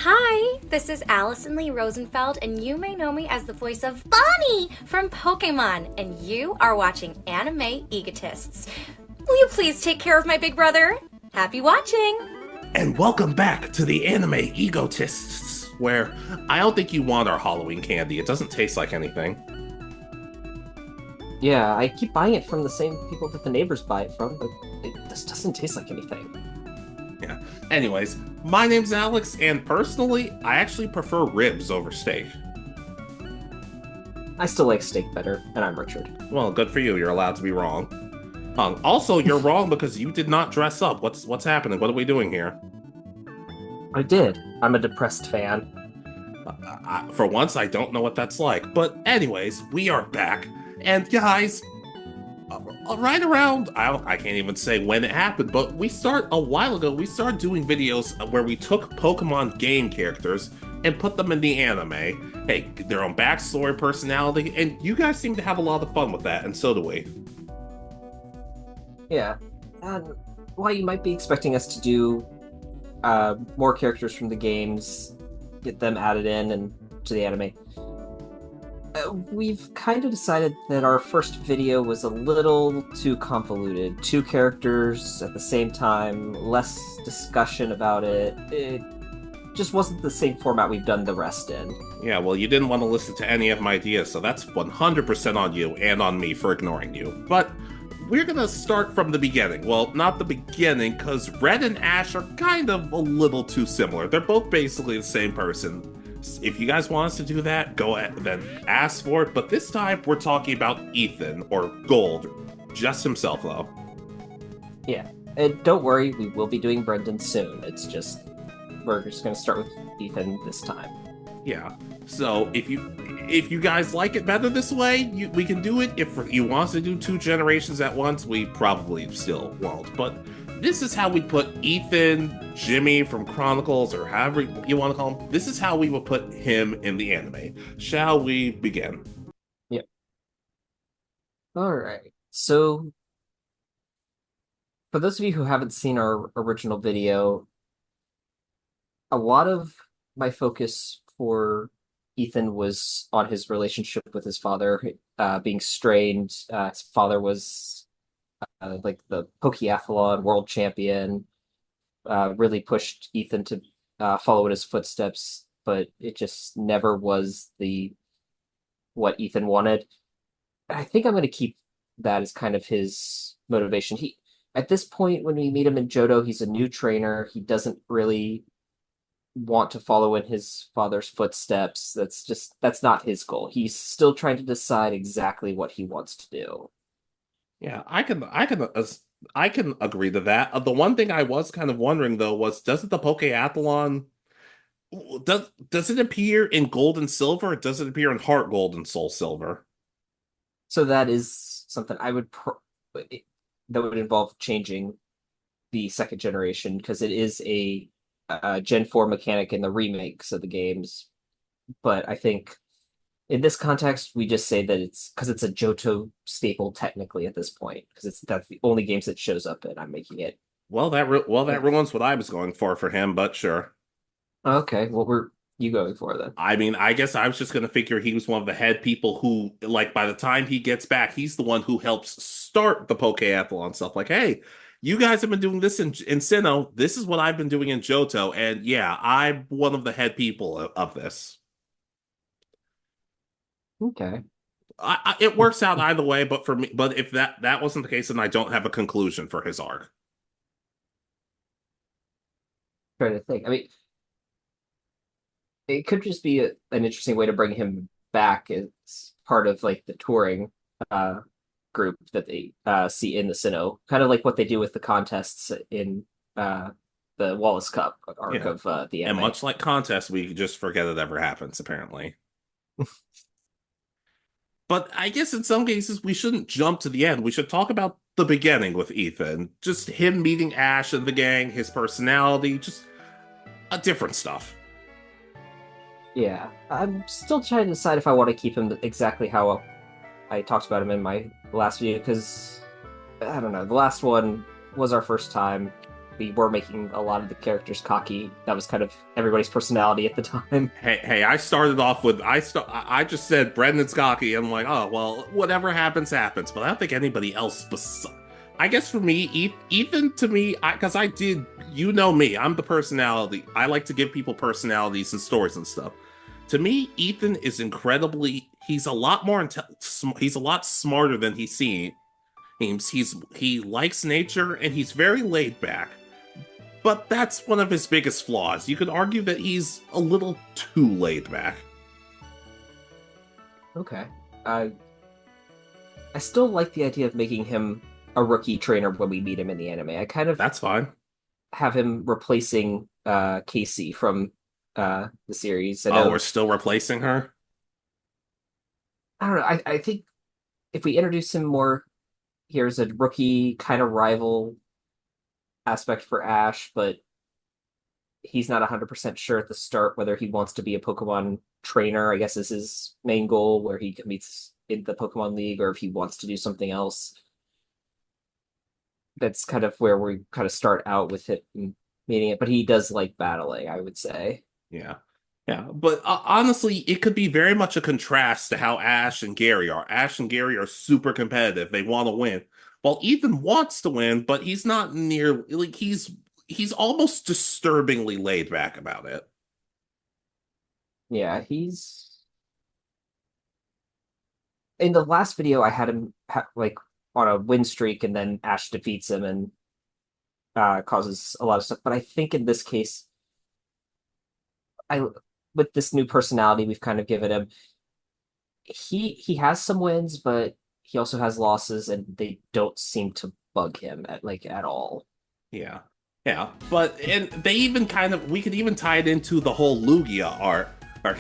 Hi, this is Allison Lee Rosenfeld, and you may know me as the voice of Bonnie from Pokémon, and you are watching Anime Egotists. Will you please take care of my big brother? Happy watching! And welcome back to the Anime Egotists, where I don't think you want our Halloween candy. It doesn't taste like anything. Yeah, I keep buying it from the same people that the neighbors buy it from, but it just doesn't taste like anything. Yeah. Anyways, my name's Alex, and personally, I actually prefer ribs over steak. I still like steak better, and I'm Richard. Well, good for you. You're allowed to be wrong. Also, you're wrong because you did not dress up. What's happening? What are we doing here? I did. I'm a depressed fan. For once, I don't know what that's like. But anyways, we are back, and guys, right around I can't even say when it happened, but a while ago we started doing videos where we took Pokemon game characters and put them in the anime. Hey, their own backstory, personality, and you guys seem to have a lot of fun with that, and so do we. Yeah. And while you might be expecting us to do more characters from the games, get them added in and to the anime, we've kind of decided that our first video was a little too convoluted. Two characters at the same time, less discussion about it. It just wasn't the same format we've done the rest in. Yeah, well, you didn't want to listen to any of my ideas, so that's 100% on you and on me for ignoring you. But we're gonna start from the beginning. Well, not the beginning, because Red and Ash are kind of a little too similar. They're both basically the same person. If you guys want us to do that, go ahead, then ask for it. But this time, we're talking about Ethan, or Gold, just himself, though. Yeah, and don't worry, we will be doing Brendan soon. It's just, we're just going to start with Ethan this time. Yeah. So if you guys like it better this way, we can do it. If you want us to do two generations at once, we probably still won't. But this is how we put Ethan, Jimmy from Chronicles, or however you want to call him. This is how we will put him in the anime. Shall we begin? Yep. All right. So, for those of you who haven't seen our original video, a lot of my focus for Ethan was on his relationship with his father, being strained. His father was like the Pokeathlon world champion, really pushed Ethan to follow in his footsteps, but it just never was the what Ethan wanted. I think I'm going to keep that as kind of his motivation. He At this point, when we meet him in Johto, he's a new trainer. He doesn't really want to follow in his father's footsteps. That's not his goal. He's still trying to decide exactly what he wants to do. Yeah, I can agree to that. The one thing I was kind of wondering though was, doesn't the Pokeathlon does it appear in Gold and Silver? Or does it appear in Heart Gold and Soul Silver? So that is something that would involve changing the second generation because it is a Gen 4 mechanic in the remakes of the games. But I think in this context, we just say that it's because it's a Johto staple technically at this point because that's the only games that shows up in. I'm making it. Well, that ruins what I was going for him, but sure. Okay, what were you going for then? I mean, I guess I was just gonna figure he was one of the head people who, like, by the time he gets back, he's the one who helps start the Pokeathlon stuff. Like, hey, you guys have been doing this in Sinnoh. This is what I've been doing in Johto, and yeah, I'm one of the head people of this. Okay. It works out either way, but for me, but if that wasn't the case, then I don't have a conclusion for his arc. Trying to think. I mean, it could just be an interesting way to bring him back as part of like the touring uh, group that they see in the Sinnoh, kind of like what they do with the contests in the Wallace Cup arc Yeah. of the And anime. much like contests, we just forget it ever happens, apparently. But I guess in some cases, we shouldn't jump to the end. We should talk about the beginning with Ethan. Just him meeting Ash and the gang, his personality, just a different stuff. Yeah, I'm still trying to decide if I want to keep him exactly how I talked about him in my last video because I don't know. The last one was our first time. we were making a lot of the characters cocky. That was kind of everybody's personality at the time. Hey, I started off with I just said Brendan's cocky, and I'm like, oh well, whatever happens, happens. But I don't think anybody else. I guess for me, Ethan, to me, because I did, you know me, I'm the personality. I like to give people personalities and stories and stuff. To me, Ethan is incredibly. He's a lot more he's a lot smarter than he seems. He likes nature and he's very laid back. But that's one of his biggest flaws. You could argue that he's a little too laid back. Okay. I still like the idea of making him a rookie trainer when we meet him in the anime. I kind of That's fine. have him replacing Casey from the series. Oh, we're still replacing her? I don't know. I think if we introduce him more, here's a rookie kind of rival aspect for Ash, but he's not 100% sure at the start whether he wants to be a Pokemon trainer, I guess is his main goal, where he competes in the Pokemon League, or if he wants to do something else. That's kind of where we kind of start out with it meeting it, but he does like battling, I would say. Yeah. Yeah, but honestly, it could be very much a contrast to how Ash and Gary are. Ash and Gary are super competitive. They want to win. While Ethan wants to win, but he's not near, like, he's almost disturbingly laid back about it. Yeah, he's in the last video I had him like on a win streak, and then Ash defeats him and causes a lot of stuff. But I think in this case, I with this new personality we've kind of given him, he has some wins, but he also has losses, and they don't seem to bug him at all. Yeah. Yeah. But and they even kind of we could even tie it into the whole Lugia arc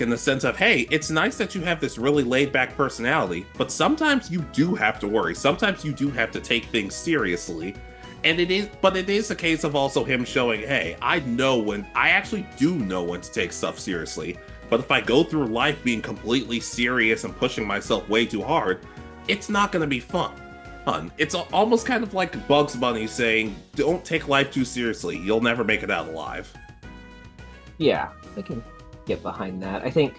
in the sense of, hey, it's nice that you have this really laid back personality, but sometimes you do have to worry. Sometimes you do have to take things seriously. And it is a case of also him showing, hey, I actually do know when to take stuff seriously. But if I go through life being completely serious and pushing myself way too hard, it's not going to be fun. It's almost kind of like Bugs Bunny saying, don't take life too seriously. You'll never make it out alive. Yeah, I can get behind that. I think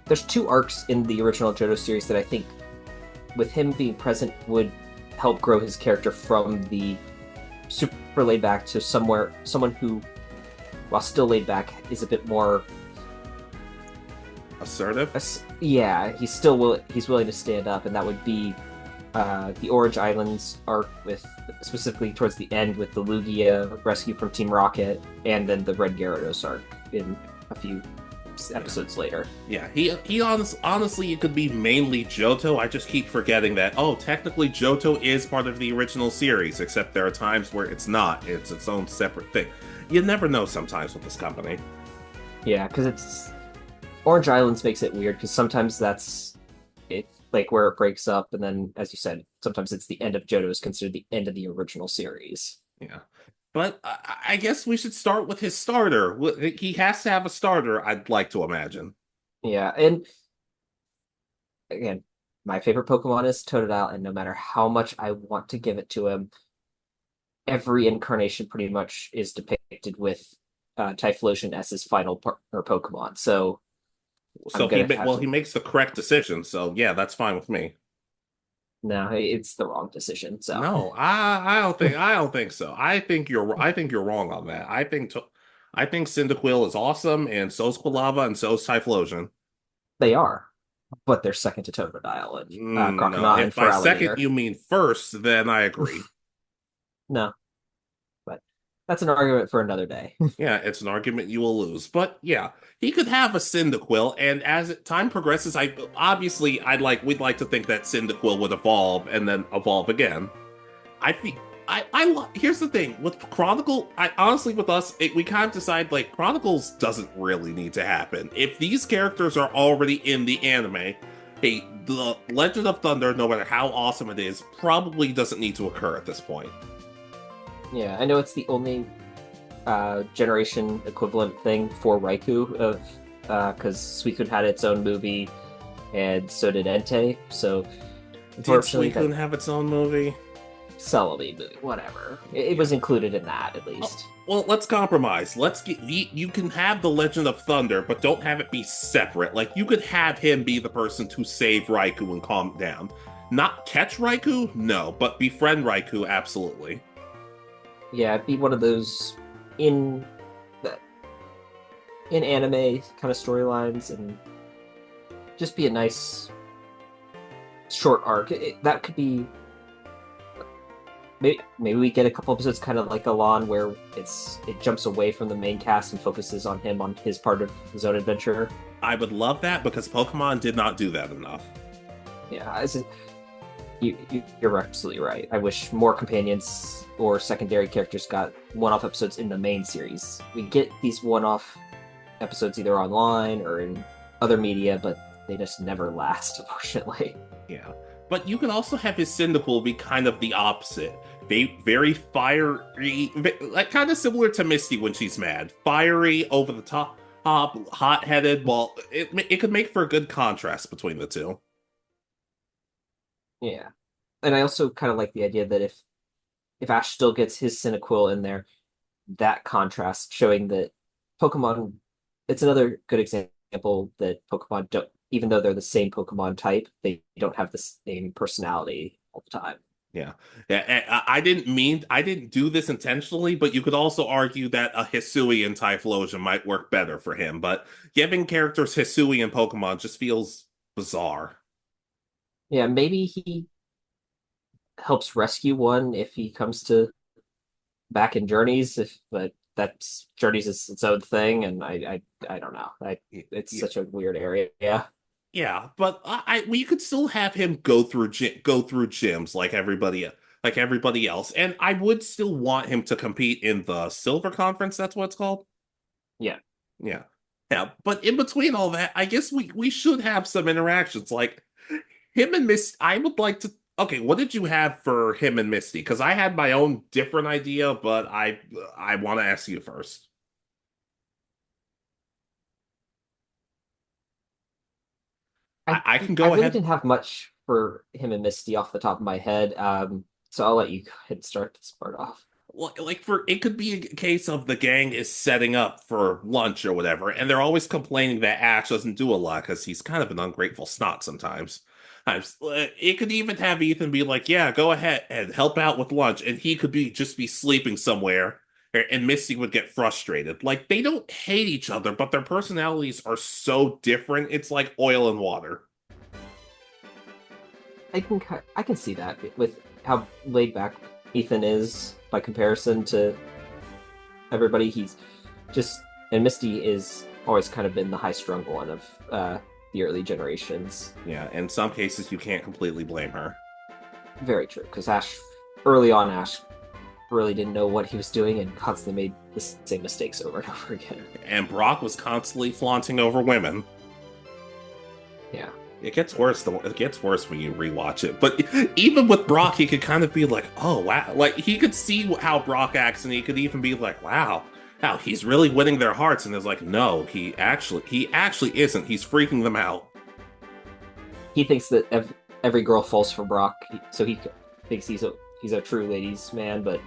there's two arcs in the original Johto series that I think, with him being present, would help grow his character from the super laid back to someone who, while still laid back, is a bit more assertive. Yeah, he's willing to stand up, and that would be the Orange Islands arc, with specifically towards the end with the Lugia rescue from Team Rocket, and then the Red Gyarados arc in a few episodes later. Yeah, he honestly, it could be mainly Johto. I just keep forgetting that, oh, technically Johto is part of the original series, except there are times where it's not. It's its own separate thing. You never know sometimes with this company. Yeah, because it's Orange Islands makes it weird, because sometimes that's it, like where it breaks up, and then, as you said, sometimes it's the end of Johto is considered the end of the original series. Yeah. But I guess we should start with his starter. He has to have a starter, I'd like to imagine. Yeah, and again, my favorite Pokemon is Totodile, and no matter how much I want to give it to him, every incarnation pretty much is depicted with Typhlosion as his final partner Pokemon. So he makes the correct decision. So yeah, that's fine with me. No, it's the wrong decision. So no, I don't think so. I think you're wrong on that. I think Cyndaquil is awesome, and so's Quilava, and so's Typhlosion. They are, but they're second to Totodile and Croconaw no. and If by Feraligatr. Second you mean first, then I agree. No, but that's an argument for another day. Yeah, it's an argument you will lose. But yeah, he could have a Cyndaquil, and as time progresses, we'd like to think that Cyndaquil would evolve and then evolve again. Here's the thing with Chronicle. With us, we kind of decide like Chronicles doesn't really need to happen. If these characters are already in the anime, hey, the Legend of Thunder, no matter how awesome it is, probably doesn't need to occur at this point. Yeah, I know it's the only generation equivalent thing for Raikou of because Suicune had its own movie, and so did Entei. So did Suicune have its own movie? Celebi movie, whatever. It was included in that, at least. Well, let's compromise. Let's get you can have the Legend of Thunder, but don't have it be separate. Like you could have him be the person to save Raikou and calm it down. Not catch Raikou, no, but befriend Raikou, absolutely. Yeah, it'd be one of those in in anime kind of storylines, and just be a nice short arc. That could be maybe we get a couple episodes kind of like Alon, where it jumps away from the main cast and focuses on him on his part of his own adventure. I would love that because Pokemon did not do that enough. Yeah, you're absolutely right. I wish more companions or secondary characters got one-off episodes in the main series. We get these one-off episodes either online or in other media, but they just never last, unfortunately. Yeah. But you can also have his Cyndaquil be kind of the opposite. Very fiery, like kind of similar to Misty when she's mad. Fiery, over the top, hot-headed. Well, it could make for a good contrast between the two. Yeah. And I also kind of like the idea that if Ash still gets his Cyndaquil in there, that contrast showing that Pokemon, it's another good example that Pokemon don't, even though they're the same Pokemon type, they don't have the same personality all the time. Yeah. I didn't do this intentionally, but you could also argue that a Hisui in Typhlosion might work better for him. But giving characters Hisui in Pokemon just feels bizarre. Yeah, maybe he helps rescue one if he comes to back in Journeys, but that's Journeys is its own thing, and I don't know. It's such a weird area. Yeah. Yeah, but we could still have him go through gyms like everybody else, and I would still want him to compete in the Silver Conference. That's what it's called. Yeah. Yeah, yeah. But in between all that, I guess we should have some interactions, like him and Misty. I would like to. Okay, what did you have for him and Misty? Because I had my own different idea, but I want to ask you first. I can I go really ahead. didn't have much for him and Misty off the top of my head. So I'll let you go ahead and start this part off. Well, like for it could be a case of the gang is setting up for lunch or whatever, and they're always complaining that Ash doesn't do a lot because he's kind of an ungrateful snot sometimes. It could even have Ethan be like, "Yeah, go ahead and help out with lunch," and he could be just be sleeping somewhere, and Misty would get frustrated. Like they don't hate each other, but their personalities are so different. It's like oil and water. I can see that with how laid back Ethan is by comparison to everybody. He's just and Misty is always kind of been the high-strung one of the early generations. Yeah, in some cases you can't completely blame her. Very true, because early on, Ash really didn't know what he was doing and constantly made the same mistakes over and over again. And Brock was constantly flaunting over women. Yeah. It gets worse when you rewatch it. But even with Brock, he could kind of be like, "Oh wow!" Like he could see how Brock acts, and he could even be like, "Wow, he's really winning their hearts." And it's like, no, he actually isn't. He's freaking them out. He thinks that every girl falls for Brock, so he thinks he's a true ladies' man. But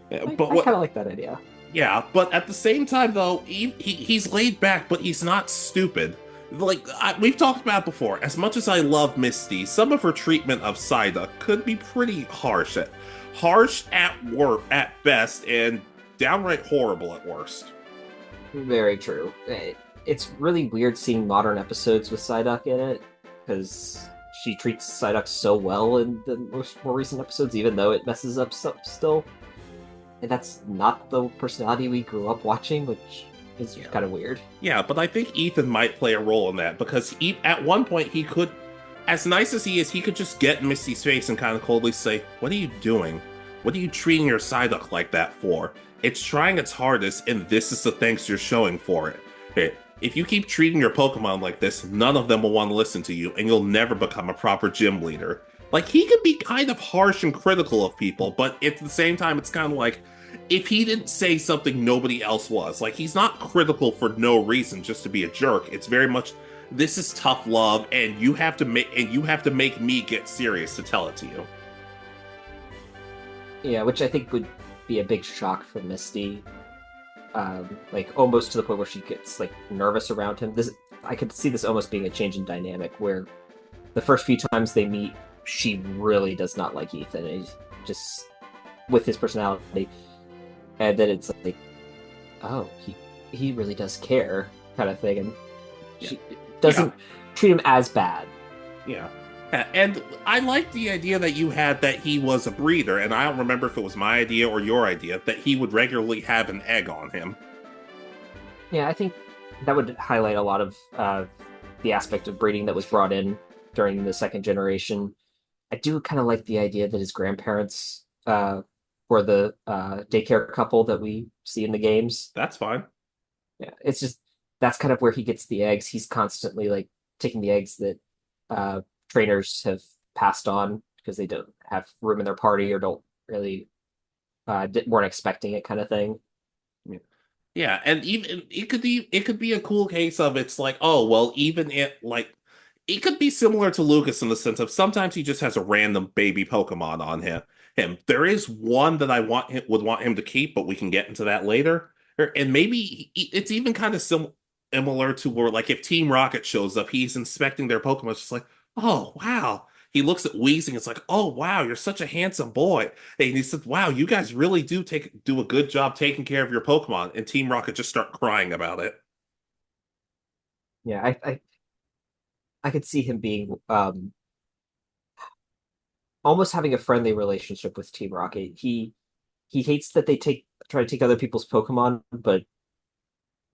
Yeah, I but kind of like that idea. Yeah, but at the same time, though, he's laid back, but he's not stupid. Like, we've talked about before, as much as I love Misty, some of her treatment of Psyduck could be pretty harsh at best, and downright horrible at worst. Very true. It's really weird seeing modern episodes with Psyduck in it, because she treats Psyduck so well in the more recent episodes, even though it messes up stuff still. And that's not the personality we grew up watching, which is kind of weird. Yeah, but I think Ethan might play a role in that, because at one point he could, as nice as he is, he could just get in Misty's face and kind of coldly say, "What are you doing? What are you treating your Psyduck like that for? It's trying its hardest, and this is the thanks you're showing for it. If you keep treating your Pokemon like this, none of them will want to listen to you, and you'll never become a proper gym leader." Like, he can be kind of harsh and critical of people, but at the same time, it's kind of like, if he didn't say something, nobody else was. Like, he's not critical for no reason, just to be a jerk. It's very much, this is tough love, and you have to make me get serious to tell it to you. Yeah, which I think would be a big shock for Misty. Like almost to the point where she gets like nervous around him. This I could see this almost being a change in dynamic where the first few times they meet, she really does not like Ethan. And he's just with his personality, and then it's like, oh, he really does care, kind of thing, and she doesn't treat him as bad. Yeah. And I like the idea that you had that he was a breeder, and I don't remember if it was my idea or your idea, that he would regularly have an egg on him. Yeah, I think that would highlight a lot of the aspect of breeding that was brought in during the second generation. I do kind of like the idea that his grandparents were the daycare couple that we see in the games. That's fine. Yeah, it's just that's kind of where he gets the eggs. He's constantly like taking the eggs that trainers have passed on because they don't have room in their party or don't really weren't expecting it, kind of thing. Yeah, and even it could be a cool case of it's like, oh well, even it could be similar to Lucas in the sense of sometimes he just has a random baby Pokemon on him. There is one that I would want him to keep, but we can get into that later. And maybe it's even kind of similar to where like if Team Rocket shows up, he's inspecting their Pokemon, it's just like, oh wow. He looks at Weezing, it's like, oh wow, you're such a handsome boy. And he said, wow, you guys really do a good job taking care of your Pokemon. And Team Rocket just start crying about it. Yeah, I could see him being almost having a friendly relationship with Team Rocket. He hates that they try to take other people's Pokemon, but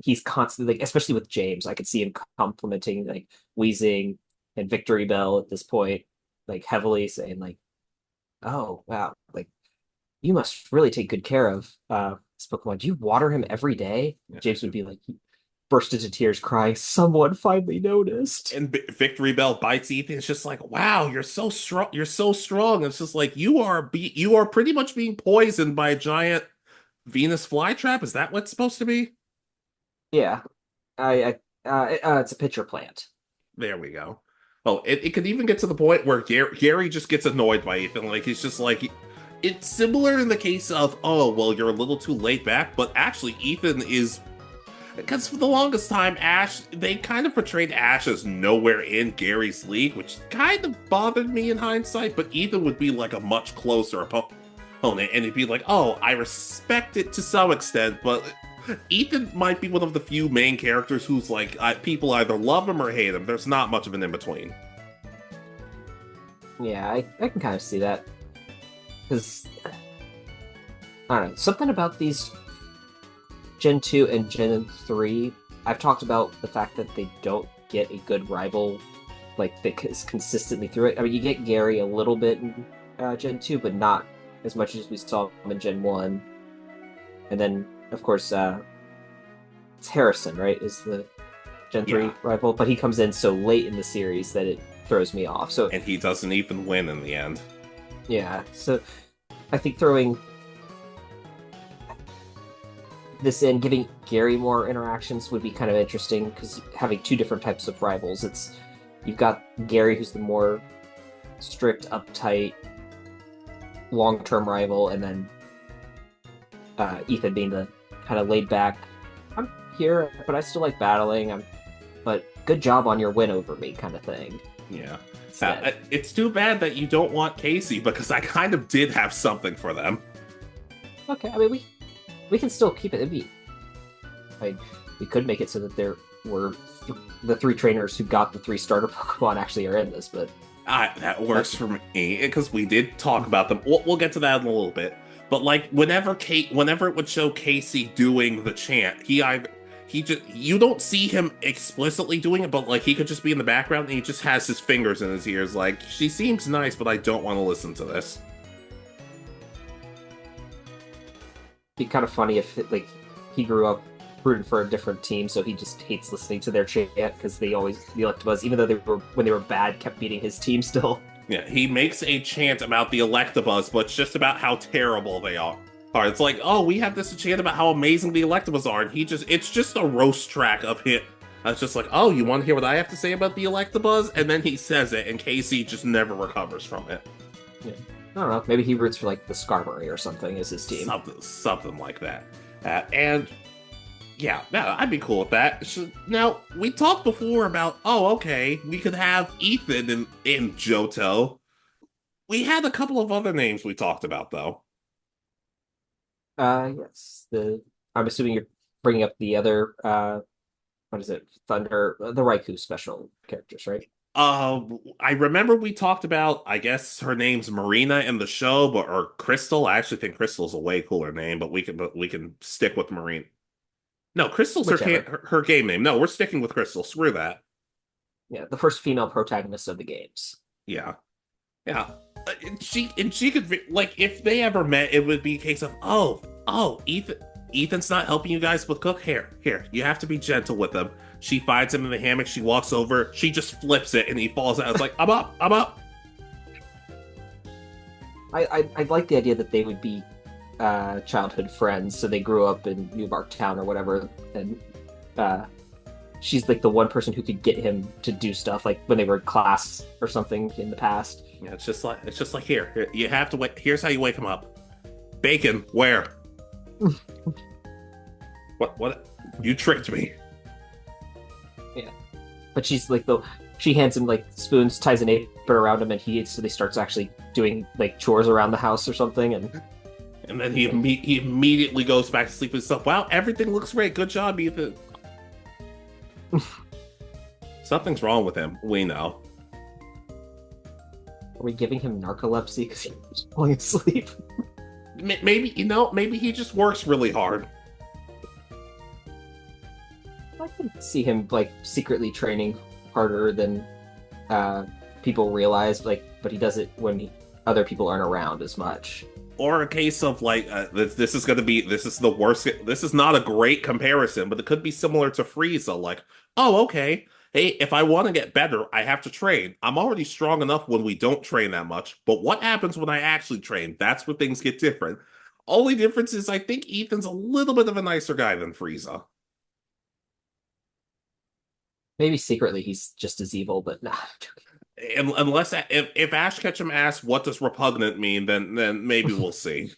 he's constantly like, especially with James, I could see him complimenting like Weezing and Victory Bell at this point, like heavily saying like, "Oh wow, like you must really take good care of this Pokemon. Do you water him every day?" Yeah. James would be like, burst into tears, crying, "Someone finally noticed." And Victory Bell bites Ethan. It's just like, wow, you're so strong. You're so strong. It's just like you are pretty much being poisoned by a giant Venus flytrap. Is that what it's supposed to be? Yeah, it's a pitcher plant. There we go. Oh, it could even get to the point where Gary just gets annoyed by Ethan. Like he's just like, it's similar in the case of, oh, well, you're a little too laid back, but actually Ethan is. Because for the longest time, they kind of portrayed Ash as nowhere in Gary's league, which kind of bothered me in hindsight, but Ethan would be like a much closer opponent, and he'd be like, oh, I respect it to some extent, but Ethan might be one of the few main characters who's like, people either love him or hate him. There's not much of an in-between. Yeah, I can kind of see that. Because, I don't know, something about these Gen 2 and Gen 3, I've talked about the fact that they don't get a good rival, like, that is consistently through it. I mean, you get Gary a little bit in Gen 2, but not as much as we saw him in Gen 1. And then, of course, it's Harrison, right, is the Gen 3 rival, but he comes in so late in the series that it throws me off. So, and he doesn't even win in the end. Yeah, so I think throwing this in, giving Gary more interactions would be kind of interesting, because having two different types of rivals, you've got Gary, who's the more strict, uptight, long-term rival, and then Ethan being the kind of laid-back, I'm here, but I still like battling, but good job on your win over me kind of thing. Yeah. It's too bad that you don't want Casey, because I kind of did have something for them. Okay, I mean, we can still keep it. We could make it so that there were the three trainers who got the 3 starter Pokemon actually are in this, but that works for me, because we did talk about them. We'll get to that in a little bit. But like whenever it would show Casey doing the chant, you don't see him explicitly doing it, but like he could just be in the background and he just has his fingers in his ears, like, she seems nice, but I don't want to listen to this. Be kind of funny if he grew up rooting for a different team, so he just hates listening to their chant because the Electabuzz, even though when they were bad, kept beating his team still. Yeah, he makes a chant about the Electabuzz, but it's just about how terrible they are. It's like, oh, we have this chant about how amazing the Electabuzz are, and it's just a roast track of him. It's just like, oh, you want to hear what I have to say about the Electabuzz? And then he says it, and Casey just never recovers from it. Yeah. I don't know. Maybe he roots for like the Skarmory or something as his team. Something like that. And yeah, I'd be cool with that. Now, we talked before about, oh, okay, we could have Ethan in Johto. We had a couple of other names we talked about, though. Yes. I'm assuming you're bringing up the other what is it? Thunder, the Raikou special characters, right? I remember we talked about, I guess her name's Marina in the show, or Crystal. I actually think Crystal's a way cooler name, but we can stick with Marina. No, Crystal's Whichever. her game name. No, we're sticking with Crystal. Screw that. Yeah, the first female protagonist of the games. Yeah, yeah. And she could like if they ever met, it would be a case of Ethan's not helping you guys with cook. Here, you have to be gentle with him. She finds him in the hammock. She walks over. She just flips it, and he falls out. It's like I'm up. I like the idea that they would be childhood friends, so they grew up in Newbark Town or whatever, and she's like the one person who could get him to do stuff, like when they were in class or something in the past. Yeah, it's just like here you have to wait. Here's how you wake him up. Bacon, where? What? You tricked me. Yeah, but she's like she hands him like spoons, ties an apron around him, and he starts actually doing like chores around the house or something, and then he immediately goes back to sleep and stuff. Wow, everything looks great. Good job, Ethan. Something's wrong with him. We know. Are we giving him narcolepsy because he was falling asleep? Maybe maybe he just works really hard. I can see him like secretly training harder than people realize, but he does it when other people aren't around as much. Or a case of like this is the worst. This is not a great comparison, but it could be similar to Frieza. Like, oh, okay, hey, if I want to get better, I have to train. I'm already strong enough when we don't train that much. But what happens when I actually train? That's where things get different. Only difference is I think Ethan's a little bit of a nicer guy than Frieza. Maybe secretly he's just as evil, but nah. Unless if Ash Ketchum asks what does repugnant mean, then maybe we'll see.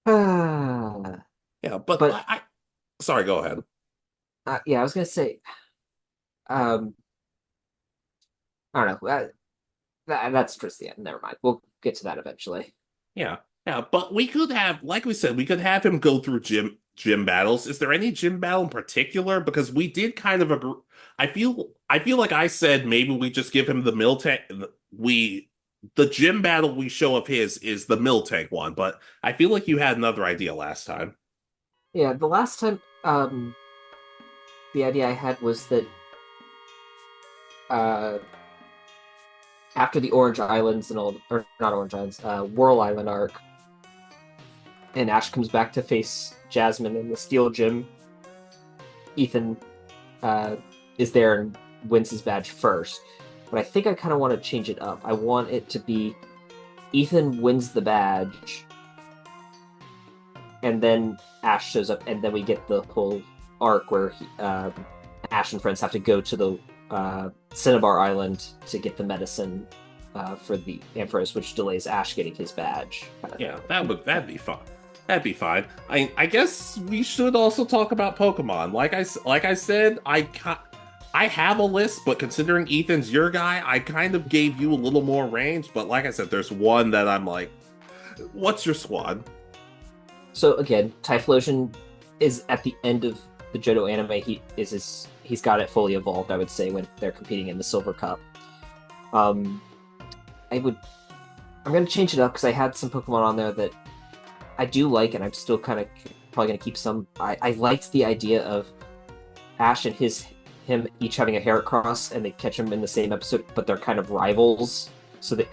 Yeah, but I sorry, go ahead. Yeah, I was gonna say, I don't know. That's just the end. Never mind. We'll get to that eventually. Yeah, but we could have, like we said, we could have him go through gym battles. Is there any gym battle in particular? Because we did kind of agree. I feel like I said maybe we just give him the Miltank. The gym battle we show of his is the Miltank one, but I feel like you had another idea last time. Yeah, the last time, the idea I had was that after the Orange Islands and all, or not Orange Islands, Whirl Island arc, and Ash comes back to face Jasmine in the Steel Gym, Ethan is there and wins his badge first. But I think I kind of want to change it up. I want it to be Ethan wins the badge, and then Ash shows up, and then we get the whole arc where Ash and friends have to go to the Cinnabar Island to get the medicine for the Empress, which delays Ash getting his badge. Yeah, that'd be fun. That'd be fine. I guess we should also talk about Pokemon. Like I said, I have a list, but considering Ethan's your guy, I kind of gave you a little more range. But like I said, there's one that I'm like, what's your squad? So again, Typhlosion is at the end of the Johto anime. He's got it fully evolved, I would say, when they're competing in the Silver Cup. I'm gonna change it up because I had some Pokemon on there that I do like, and I'm still kind of probably gonna keep some. I liked the idea of Ash and him each having a Heracross, and they catch him in the same episode, but they're kind of rivals. So that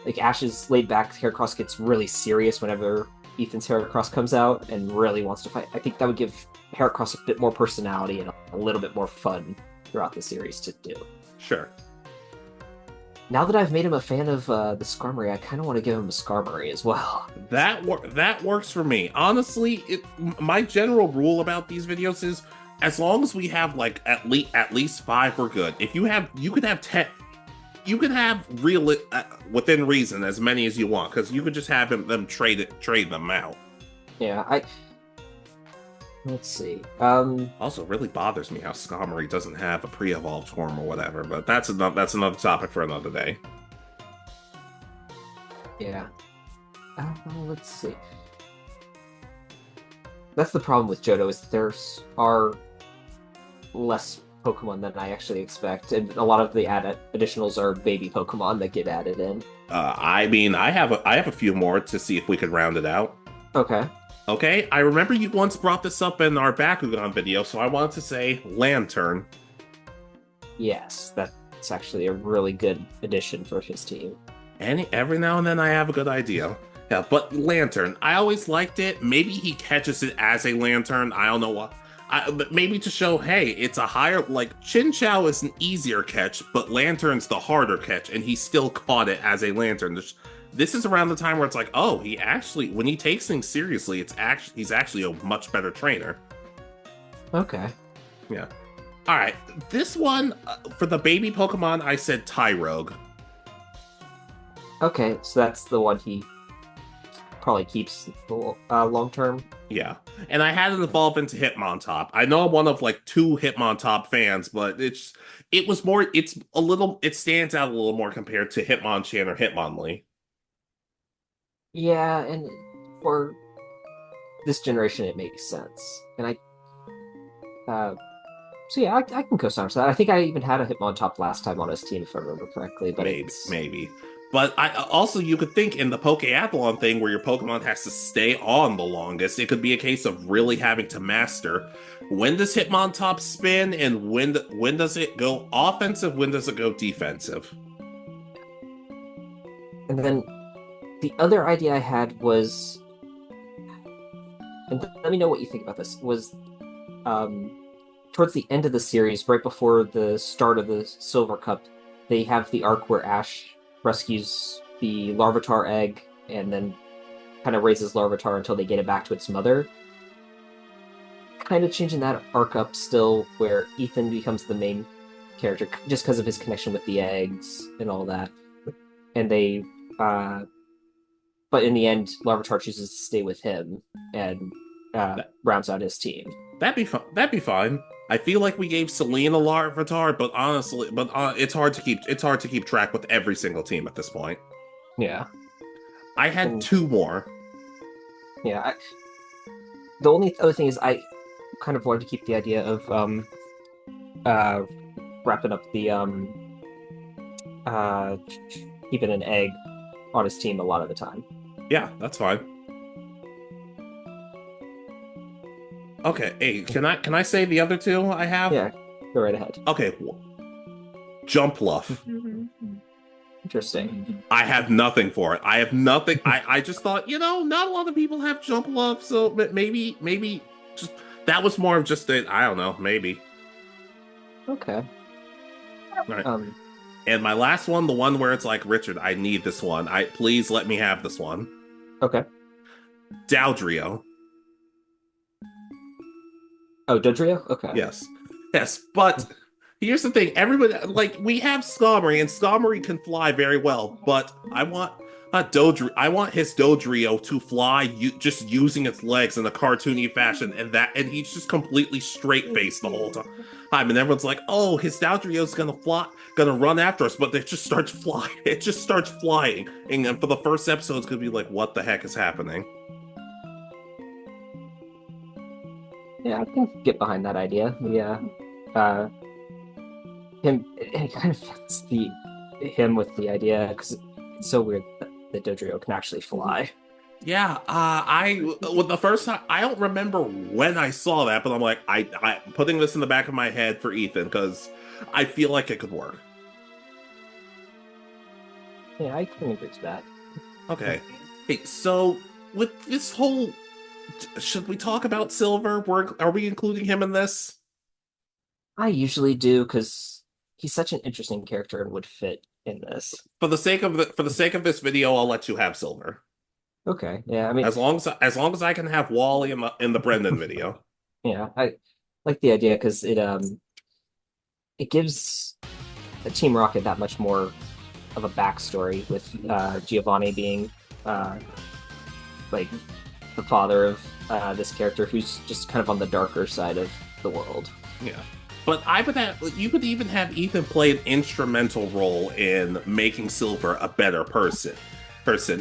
like Ash's laid back Heracross gets really serious whenever Ethan's Heracross comes out and really wants to fight. I think that would give Heracross a bit more personality and a little bit more fun throughout the series to do. Sure. Now that I've made him a fan of the Skarmory, I kind of want to give him a Skarmory as well. That works for me. Honestly, my general rule about these videos is as long as we have like at least 5, we're good. If you could have 10. you can have real within reason as many as you want because you could just have them trade them out. Yeah, let's see. Also, it really bothers me how Skarmory doesn't have a pre-evolved form or whatever, but that's another topic for another day. Yeah. Let's see. That's the problem with Johto is there's are less Pokemon than I actually expect, and a lot of the additionals are baby Pokemon that get added in. I mean, I have a few more to see if we could round it out. Okay. Okay, I remember you once brought this up in our Bakugan video, so I wanted to say Lantern. Yes, that's actually a really good addition for his team. Every now and then I have a good idea. Yeah, but Lantern, I always liked it. Maybe he catches it as a Lantern. I don't know what. But maybe to show, hey, it's a higher, like, Chinchou is an easier catch, but Lantern's the harder catch, and he still caught it as a Lantern. This is around the time where it's like, oh, he actually, when he takes things seriously, he's actually a much better trainer. Okay. Yeah. All right, this one, for the baby Pokemon, I said Tyrogue. Okay, so that's the one he probably keeps long term. Yeah, and I had it evolve into Hitmontop. I know I'm one of like 2 Hitmontop fans, but it stands out a little more compared to Hitmonchan or Hitmonlee. Yeah, and for this generation, it makes sense. And so yeah, I can co-sign for that. I think I even had a Hitmontop last time on his team, if I remember correctly. But Maybe. But you could think in the Pokeathlon thing where your Pokemon has to stay on the longest, it could be a case of really having to master when does Hitmontop spin and when does it go offensive, when does it go defensive. And then the other idea I had was, and let me know what you think about this, was towards the end of the series, right before the start of the Silver Cup, they have the arc where Ash rescues the Larvitar egg and then kind of raises Larvitar until they get it back to its mother. Kind of changing that arc up still, where Ethan becomes the main character just because of his connection with the eggs and all that. And but in the end, Larvitar chooses to stay with him and rounds out his team. That'd be fun. That'd be fine. I feel like we gave Selena Larvitar, but honestly, it's hard to keep track with every single team at this point. Yeah, I had 2 more. Yeah, the only other thing is I kind of wanted to keep the idea of wrapping up the keeping an egg on his team a lot of the time. Yeah, that's fine. Okay, hey, can I say the other 2 I have? Yeah, go right ahead. Okay, Jumpluff. Interesting. I have nothing for it. I have nothing. I just thought, not a lot of people have Jumpluff, so maybe just that was more of just I don't know, maybe. Okay. Right. And my last one, the one where it's like, Richard, I need this one. Please let me have this one. Okay. Dowdrio. Oh, Dodrio? Okay. Yes, but here's the thing. Everybody, like, we have Skarmory, and Skarmory can fly very well, but I want I want his Dodrio to fly just using its legs in a cartoony fashion, and he's just completely straight-faced the whole time. And everyone's like, oh, his Dowdrio's gonna run after us, but it just starts flying. It just starts flying. And then for the first episode, it's gonna be like, what the heck is happening? Yeah, I can get behind that idea. Yeah. It kind of fits him with the idea, because it's so weird that Dodrio can actually fly. Yeah, the first time, I don't remember when I saw that, but I'm like, I putting this in the back of my head for Ethan, because I feel like it could work. Yeah, I can agree to that. Okay. Hey, so with this whole, should we talk about Silver? Are we including him in this? I usually do, because he's such an interesting character and would fit in this. For the sake of this video, I'll let you have Silver. Okay. Yeah, I mean, as long as I can have Wally in the Brendan video. Yeah, I like the idea because it gives Team Rocket that much more of a backstory with Giovanni being uh, like the father of this character who's just kind of on the darker side of the world. Yeah. But I would have you could even have Ethan play an instrumental role in making Silver a better person.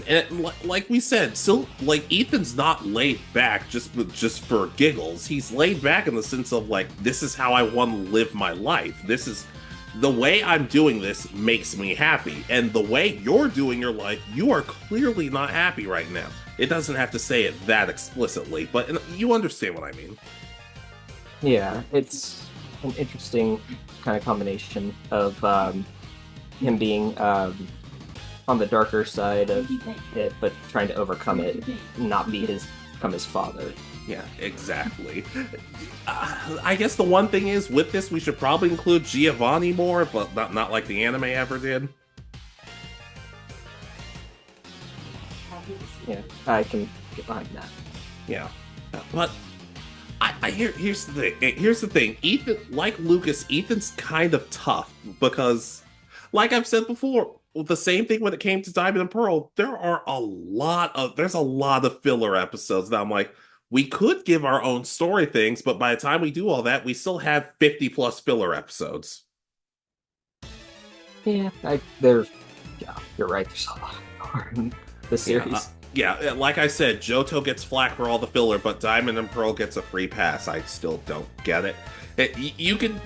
And like we said, like Ethan's not laid back just for giggles. He's laid back in the sense of like this is how I want to live my life. This is the way I'm doing this makes me happy. And the way you're doing your life, you are clearly not happy right now. It doesn't have to say it that explicitly, but you understand what I mean. Yeah, it's an interesting kind of combination of him being on the darker side of it, but trying to overcome it, not be his become his father. Yeah, exactly. I guess the one thing is with this, we should probably include Giovanni more, but not like the anime ever did. Yeah, I can get behind that. Yeah, but here's the thing. Here's the thing. Ethan, like Lucas, Ethan's kind of tough because, like I've said before, the same thing when it came to Diamond and Pearl. There's a lot of filler episodes that I'm like, we could give our own story things, but by the time we do all that, we still have 50 plus filler episodes. Yeah, there. Yeah, you're right. There's a lot more in the series. Yeah, like I said, Johto gets flack for all the filler, but Diamond and Pearl gets a free pass. I still don't get it. You could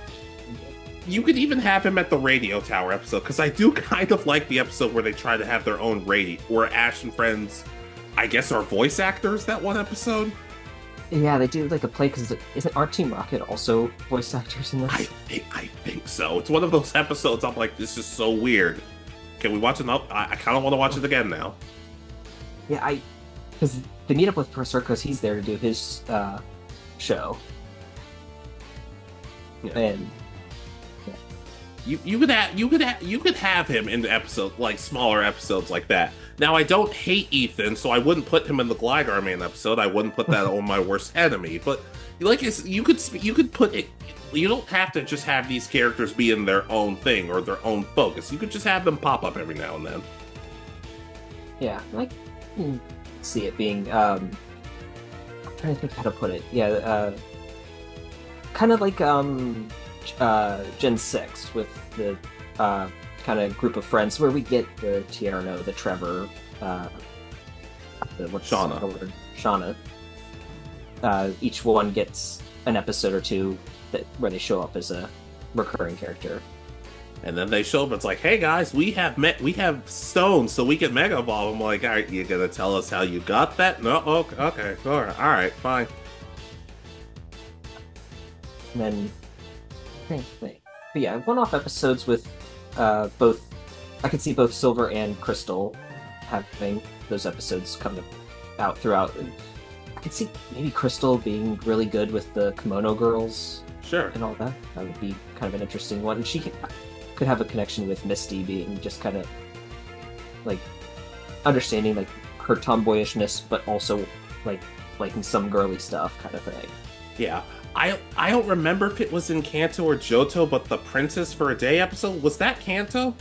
even have him at the radio tower episode, because I do kind of like the episode where they try to have their own radio, where Ash and friends, I guess, are voice actors that one episode. Yeah, they do like a play because isn't our Team Rocket also voice actors in this? I think so. It's one of those episodes I'm like, this is so weird. Can we watch it now? I kind of want to watch it again now. Yeah, because they meet up with Professor because he's there to do his show. Yeah. And you could have him in the episode, like smaller episodes like that. Now I don't hate Ethan, so I wouldn't put him in the Gligar Man episode. I wouldn't put that on my worst enemy. But like you could put it. You don't have to just have these characters be in their own thing or their own focus. You could just have them pop up every now and then. yeah, I can see it being. I'm trying to think how to put it. Yeah, kind of like Gen 6 with the kind of group of friends where we get the Tierno, the Trevor, Shauna. Each one gets an episode or two where they show up as a recurring character. And then they show up. It's like, hey guys, we have stones, so we can Mega Evolve. I'm like, all right, you gonna tell us how you got that? No, okay, all right, fine. And then, but yeah, one-off episodes with both. I could see both Silver and Crystal having those episodes come out throughout. I could see maybe Crystal being really good with the Kimono Girls, Sure. and all that. That would be kind of an interesting one. And she could have a connection with Misty, being just kind of like understanding like her tomboyishness, but also like liking some girly stuff, kind of thing. Yeah. I don't remember if it was in Kanto or Johto, but the Princess for a Day episode, was that Kanto?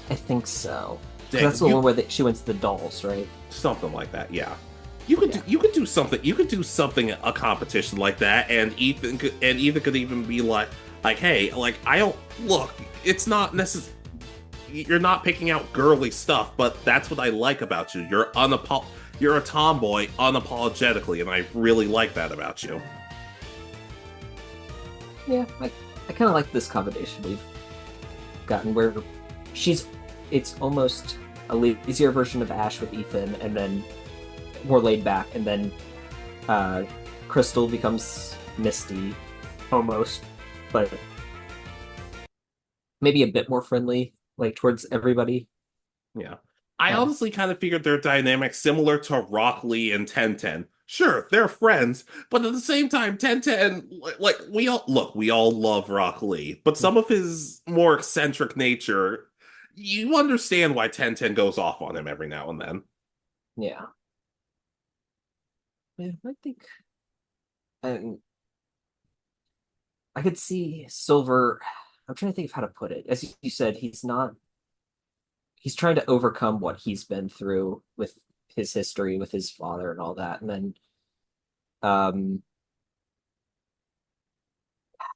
I think so. Dang, That's the one where she wins the dolls, right? Something like that, yeah. You could do something a competition like that, and Ethan could even be like, hey, like I don't look. It's not necessary. You're not picking out girly stuff, but that's what I like about you. You're a tomboy unapologetically, and I really like that about you. Yeah, I kind of like this combination we've gotten where it's almost a easier version of Ash with Ethan, and then more laid back, and then Crystal becomes Misty, almost, but maybe a bit more friendly, like towards everybody. Yeah. I honestly kind of figured their dynamic similar to Rock Lee and Ten. Sure, they're friends, but at the same time, Ten, like we all love Rock Lee, but some of his more eccentric nature, you understand why Ten goes off on him every now and then. Yeah. Yeah, I think, and I could see Silver. I'm trying to think of how to put it. As you said, he's not he's trying to overcome what he's been through with his history with his father and all that. And then um I'm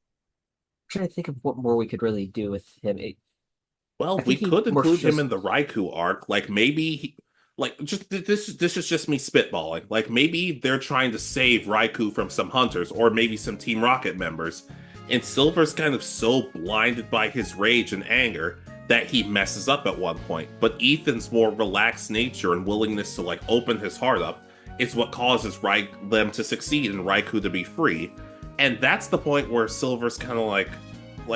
trying to think of what more we could really do with him. Well, I we think he could more include him shows. in the Raikou arc. Like maybe like just this is just me spitballing. Like maybe they're trying to save Raikou from some hunters or maybe some Team Rocket members. And Silver's kind of so blinded by his rage and anger that he messes up at one point. But Ethan's more relaxed nature and willingness to like open his heart up is what causes them to succeed and Raikou to be free. And that's the point where Silver's kind of like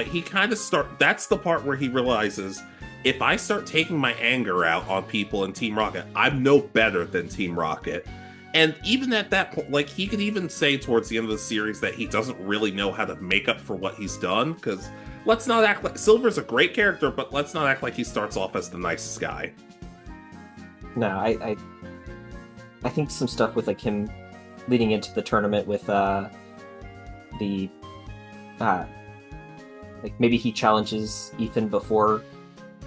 he kind of that's the part where he realizes if I start taking my anger out on people in Team Rocket, I'm no better than Team Rocket. And even at that point, like he could even say towards the end of the series that he doesn't really know how to make up for what he's done. Because let's not act like Silver's a great character, but let's not act like he starts off as the nicest guy. No, I think some stuff with like him leading into the tournament with the uh like maybe he challenges Ethan before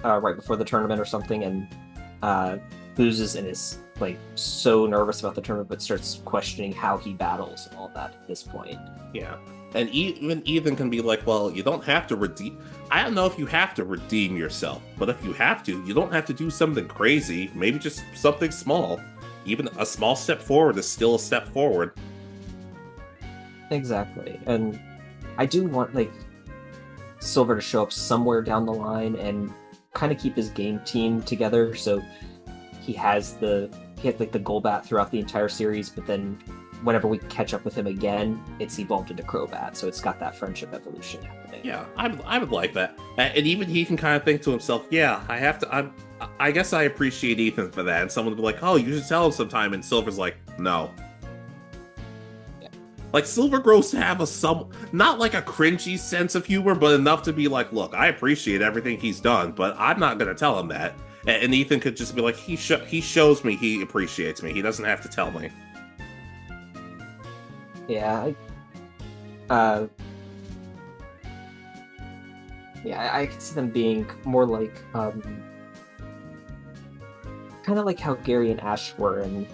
right before the tournament or something, and loses and is like so nervous about the tournament, but starts questioning how he battles and all that at this point. Yeah. And even Ethan can be like, well, you don't have to redeem. I don't know if you have to redeem yourself, but if you have to, you don't have to do something crazy. Maybe just something small. Even a small step forward is still a step forward. Exactly. And I do want like Silver to show up somewhere down the line and kind of keep his game team together, so he has like the Golbat throughout the entire series, but then whenever we catch up with him again, it's evolved into Crobat, so it's got that friendship evolution happening. Yeah, I would like that. And even he can kind of think to himself, yeah, I guess I appreciate Ethan for that. And someone would be like, oh, you should tell him sometime. And Silver's like, no. Yeah. Like Silver grows to have not like a cringy sense of humor, but enough to be like, look, I appreciate everything he's done, but I'm not going to tell him that. And Ethan could just be like, he shows me he appreciates me. He doesn't have to tell me. Yeah, I could see them being more like kind of like how Gary and Ash were in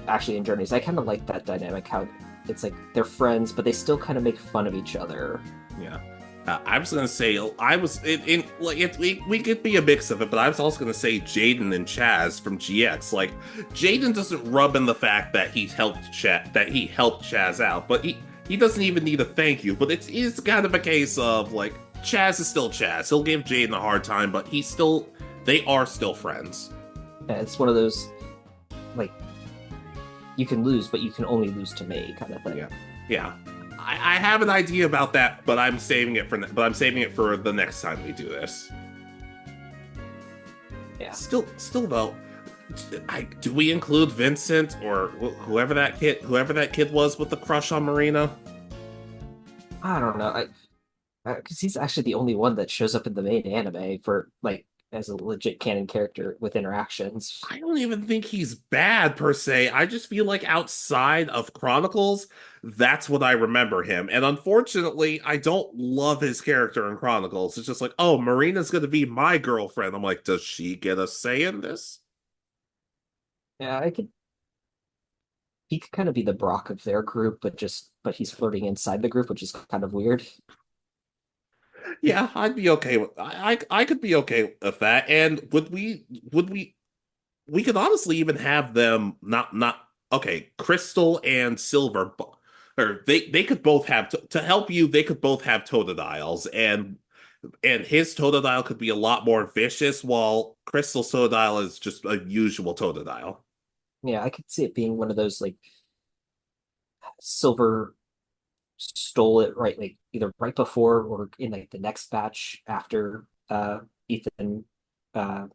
actually in Journeys. I kind of like that dynamic, how it's like they're friends, but they still kind of make fun of each other. Yeah. I was gonna say we could be a mix of it, but I was also gonna say Jaden and Chaz from GX. Like Jaden doesn't rub in the fact that he helped Chaz out, but he doesn't even need a thank you. But it's kind of a case of like Chaz is still Chaz. He'll give Jaden a hard time, but they are still friends. Yeah, it's one of those like you can lose, but you can only lose to me kind of thing. Yeah. I have an idea about that, but I'm saving it for the next time we do this. Yeah. Still though, do we include Vincent or whoever that kid was with the crush on Marina? I don't know. Because he's actually the only one that shows up in the main anime for like as a legit canon character with interactions. I don't even think he's bad per se. I just feel like outside of Chronicles, that's what I remember him. And unfortunately, I don't love his character in Chronicles. It's just like, oh, Marina's going to be my girlfriend. I'm like, does she get a say in this? Yeah, he could kind of be the Brock of their group, but he's flirting inside the group, which is kind of weird. Yeah, I'd be okay with I could be okay with that. And we could honestly even have them not okay, Crystal and Silver or they could both have to help you, they could both have Totodiles and his Totodile could be a lot more vicious while Crystal's Totodile is just a usual Totodile. Yeah, I could see it being one of those like Silver stole it right like either right before or in like the next batch after Ethan God,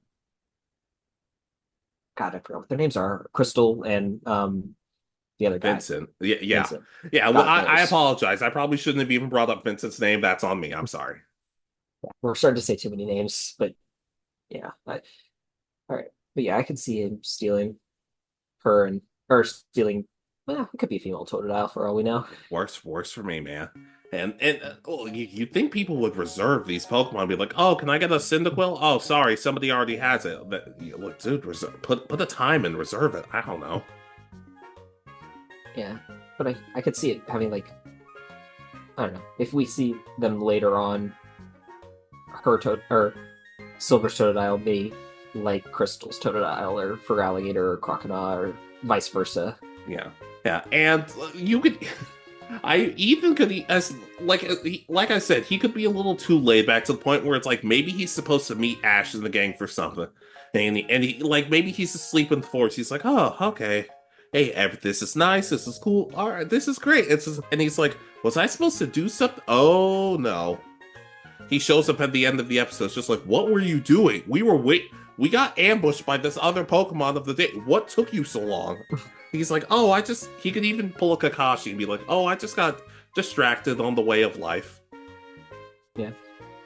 I forgot what their names are. Crystal and the other guy. Vincent. Yeah. Vincent. Yeah, well, God I knows. apologize. I probably shouldn't have even brought up Vincent's name. That's on me. I'm sorry. We're starting to say too many names, but yeah. All right. But yeah, I could see him stealing her and or stealing Well, it could be a female Totodile for all we know. Works for me, man. And you'd think people would reserve these Pokemon, be like, oh, can I get a Cyndaquil? Oh, sorry, somebody already has it. Look, dude, put the time and reserve it. I don't know. Yeah, but I could see it having like, I don't know, if we see them later on, or Silver's Totodile be like Crystal's Totodile, or Feraligatr or Croconaw, or vice versa. Yeah, yeah, and you could. Ethan could as like I said, he could be a little too laid back to the point where it's like maybe he's supposed to meet Ash in the gang for something, and he like maybe he's asleep in the forest. He's like, oh, okay, hey, this is nice, this is cool, all right, this is great. And he's like, was I supposed to do something? Oh no. He shows up at the end of the episode. It's just like, what were you doing? We got ambushed by this other Pokemon of the day. What took you so long? He's like, oh, he could even pull a Kakashi and be like, oh, I just got distracted on the way of life. Yeah.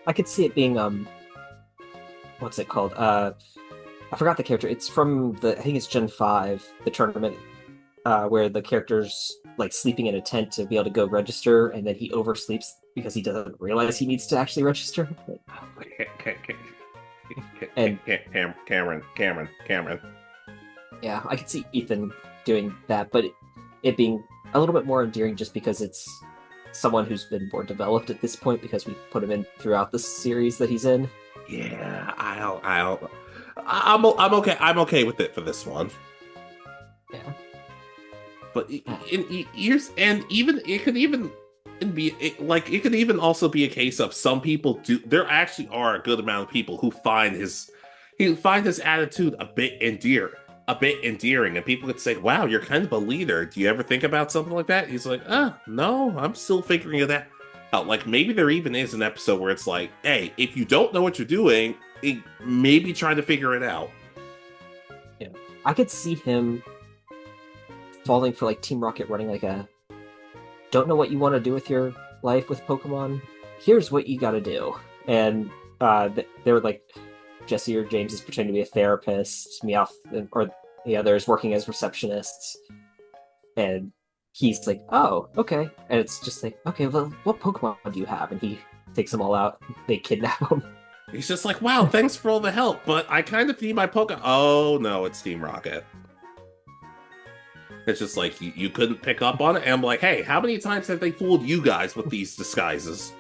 I could see it being, what's it called? I forgot the character. It's from I think it's Gen 5, the tournament, where the character's like sleeping in a tent to be able to go register, and then he oversleeps because he doesn't realize he needs to actually register. And Cameron. Yeah, I could see Ethan doing that, but it being a little bit more endearing just because it's someone who's been more developed at this point, because we put him in throughout the series that he's in. Yeah, I'm okay. I'm okay with it for this one. Yeah. But years, and even it could even be it could even also be a case of some people do. There actually are a good amount of people who find his attitude a bit endearing, and people could say, "Wow, you're kind of a leader. Do you ever think about something like that?" He's like, no, I'm still figuring it out. Like maybe there even is an episode where it's like, "Hey, if you don't know what you're doing, maybe try to figure it out." Yeah, I could see him falling for like Team Rocket, running like a don't know what you want to do with your life with Pokemon, here's what you got to do. And they were like, Jesse or James is pretending to be a therapist, Meowth or the others working as receptionists, and he's like, oh, okay. And it's just like, okay, well, what Pokemon do you have? And he takes them all out. They kidnap him. He's just like, wow, thanks for all the help, but I kind of need my Pokemon. Oh no, it's Team Rocket. It's just like, you couldn't pick up on it. And I'm like, hey, how many times have they fooled you guys with these disguises?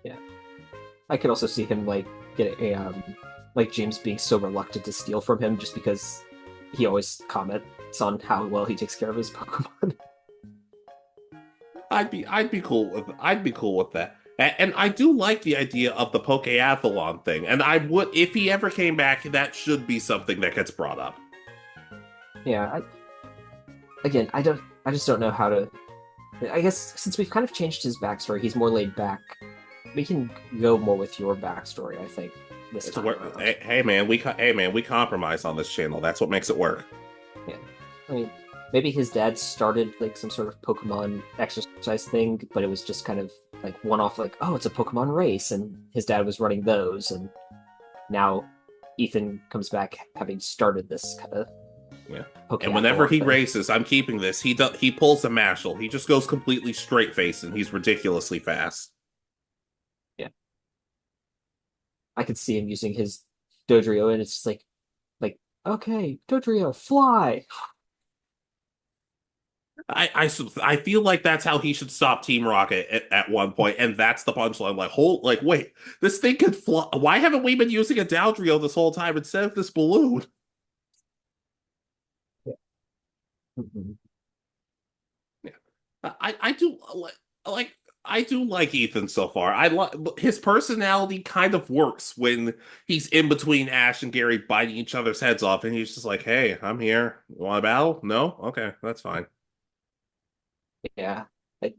Yeah. I could also see him, like, get a, like, James being so reluctant to steal from him just because he always comments on how well he takes care of his Pokemon. I'd be cool with that. And I do like the idea of the Pokeathlon thing. And I would, if he ever came back, that should be something that gets brought up. Yeah, I just don't know how to. I guess since we've kind of changed his backstory, he's more laid back. We can go more with your backstory, I think, this time around. Hey man, we compromise on this channel. That's what makes it work. Yeah, I mean, maybe his dad started like some sort of Pokemon exercise thing, but it was just kind of like one-off, like, oh, it's a Pokemon race, and his dad was running those, and now Ethan comes back having started this kind of. Yeah. And whenever he races, I'm keeping this. He pulls a Mashal. He just goes completely straight face, and he's ridiculously fast. Yeah. I could see him using his Dodrio, and it's just like, okay, Dodrio, fly. I feel like that's how he should stop Team Rocket at one point, and that's the punchline. Like, wait, this thing could fly. Why haven't we been using a Dodrio this whole time instead of this balloon? Mm-hmm. Yeah, I do like Ethan so far. I like his personality. Kind of works when he's in between Ash and Gary biting each other's heads off, and he's just like, "Hey, I'm here. Want to battle? No, okay, that's fine." Yeah, I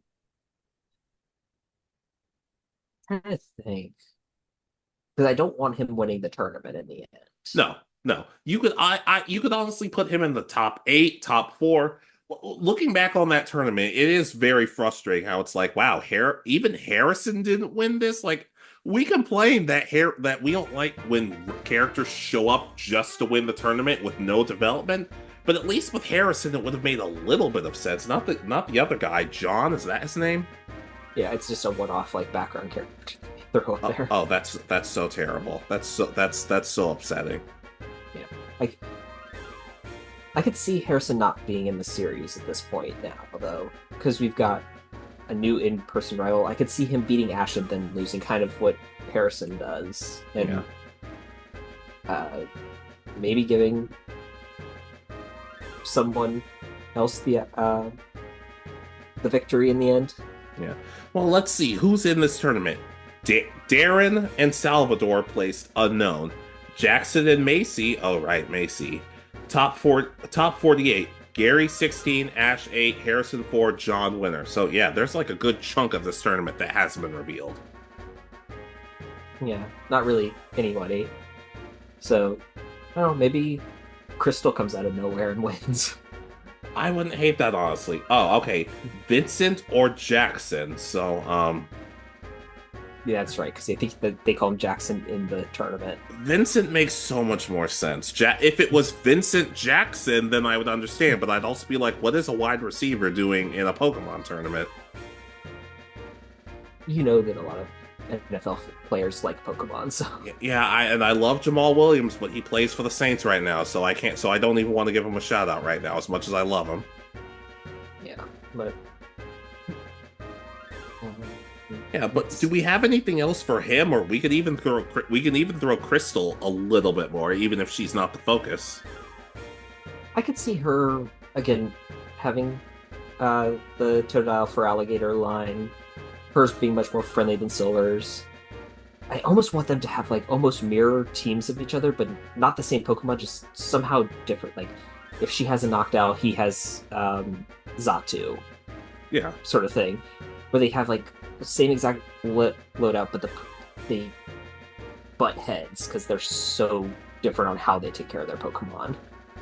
kind of think because I don't want him winning the tournament in the end. No. You could honestly put him in the top 8, top 4. Looking back on that tournament, it is very frustrating how it's like, wow, even Harrison didn't win this. Like, we complain that we don't like when characters show up just to win the tournament with no development. But at least with Harrison, it would have made a little bit of sense. Not the other guy, John. Is that his name? Yeah, it's just a one-off like background character they throw up there. Oh, that's so terrible. That's so upsetting. Yeah, like I could see Harrison not being in the series at this point now, though, because we've got a new in-person rival. I could see him beating Ash and then losing, kind of what Harrison does, and maybe giving someone else the victory in the end. Yeah. Well, let's see who's in this tournament. Darren and Salvador placed unknown. Jackson and Macy. Oh right, Macy. Top 48. Gary 16, Ash 8, Harrison 4, John winner. So yeah, there's like a good chunk of this tournament that hasn't been revealed. Yeah, not really anybody. So I don't know, maybe Crystal comes out of nowhere and wins. I wouldn't hate that, honestly. Oh, okay. Vincent or Jackson. So, Yeah, that's right, because I think that they call him Jackson in the tournament. Vincent makes so much more sense. If it was Vincent Jackson, then I would understand, but I'd also be like, what is a wide receiver doing in a Pokemon tournament? You know that a lot of NFL players like Pokemon, so Yeah, I love Jamal Williams, but he plays for the Saints right now, so I can't. So I don't even want to give him a shout out right now, as much as I love him. yeah, but Yeah, but do we have anything else for him, or we can even throw Crystal a little bit more, even if she's not the focus. I could see her again having the Totodile for Alligator line, hers being much more friendly than Silver's. I almost want them to have like almost mirror teams of each other, but not the same Pokemon, just somehow different. Like if she has a Noctowl, he has Xatu, Yeah, sort of thing, where they have like the same exact loadout, but they butt heads because they're so different on how they take care of their Pokemon.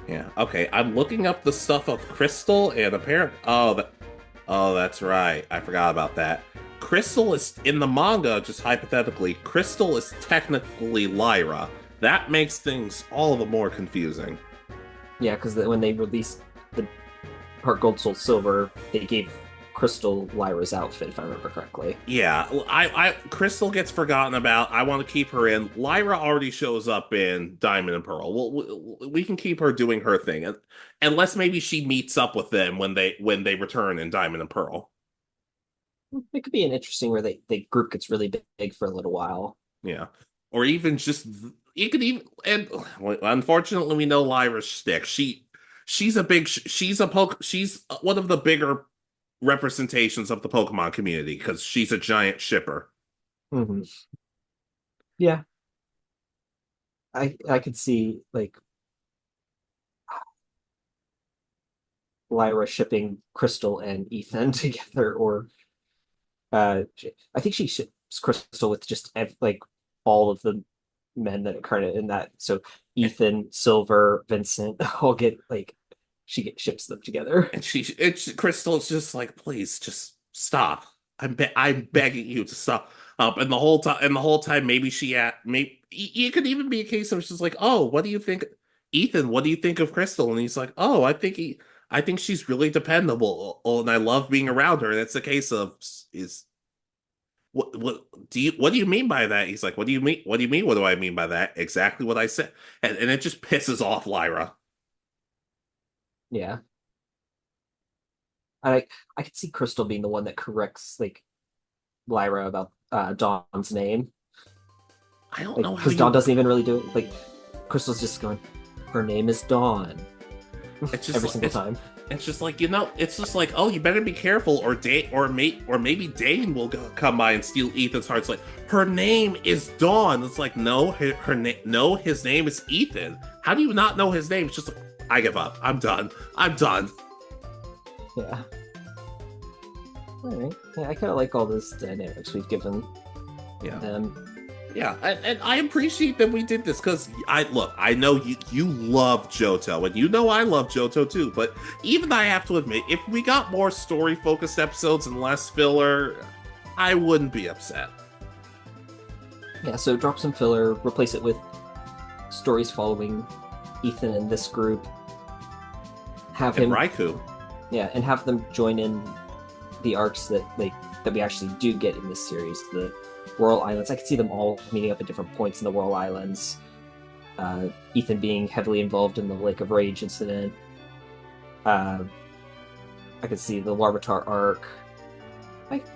yeah. Okay, I'm looking up the stuff of Crystal, and apparently, oh, that's right. I forgot about that. Crystal is in the manga, just hypothetically. Crystal is technically Lyra. That makes things all the more confusing. Yeah, because when they released the Heart Gold Soul Silver, they gave Crystal Lyra's outfit, if I remember correctly. Yeah, I Crystal gets forgotten about. I want to keep her in. Lyra already shows up in Diamond and Pearl. Well, we can keep her doing her thing, unless maybe she meets up with them when they return in Diamond and Pearl. It could be an interesting where the group gets really big for a little while. Yeah, or even just you could even and unfortunately we know Lyra's shtick. She's one of the bigger representations of the Pokemon community because she's a giant shipper. Mm-hmm. Yeah, I could see like Lyra shipping Crystal and Ethan together, or I think she ships Crystal with just like all of the men that are kind of in that. So Ethan, Silver, Vincent, all get like ships them together. And Crystal's just like, please, just stop. I'm begging you to stop. And the whole time, maybe it could even be a case of she's like, oh, what do you think, Ethan? What do you think of Crystal? And he's like, oh, I think she's really dependable, and I love being around her. And it's a case of what do you mean by that? He's like, what do you mean? What do you mean? What do I mean by that? Exactly what I said. And it just pisses off Lyra. Yeah. I could see Crystal being the one that corrects like Lyra about Dawn's name. I don't know how because Dawn doesn't even really do it. Like Crystal's just going, her name is Dawn. It's just every single time. It's just like, it's just like, oh, you better be careful, or maybe Dane will come by and steal Ethan's heart. It's like, her name is Dawn. It's like, no, his name is Ethan. How do you not know his name? It's just like, I give up. I'm done. Yeah. All right. Yeah, I kind of like all those dynamics we've given them. Yeah, and I appreciate that we did this because I know you love Johto, and you know I love Johto too. But even I have to admit, if we got more story-focused episodes and less filler, I wouldn't be upset. Yeah, so drop some filler, replace it with stories following Ethan and this group, have And him, Raikou. yeah, and have them join in the arcs that that we actually do get in this series. The Whirl Islands, I could see them all meeting up at different points in the Whirl Islands. Ethan being heavily involved in the Lake of Rage incident. I could see the Larvitar arc.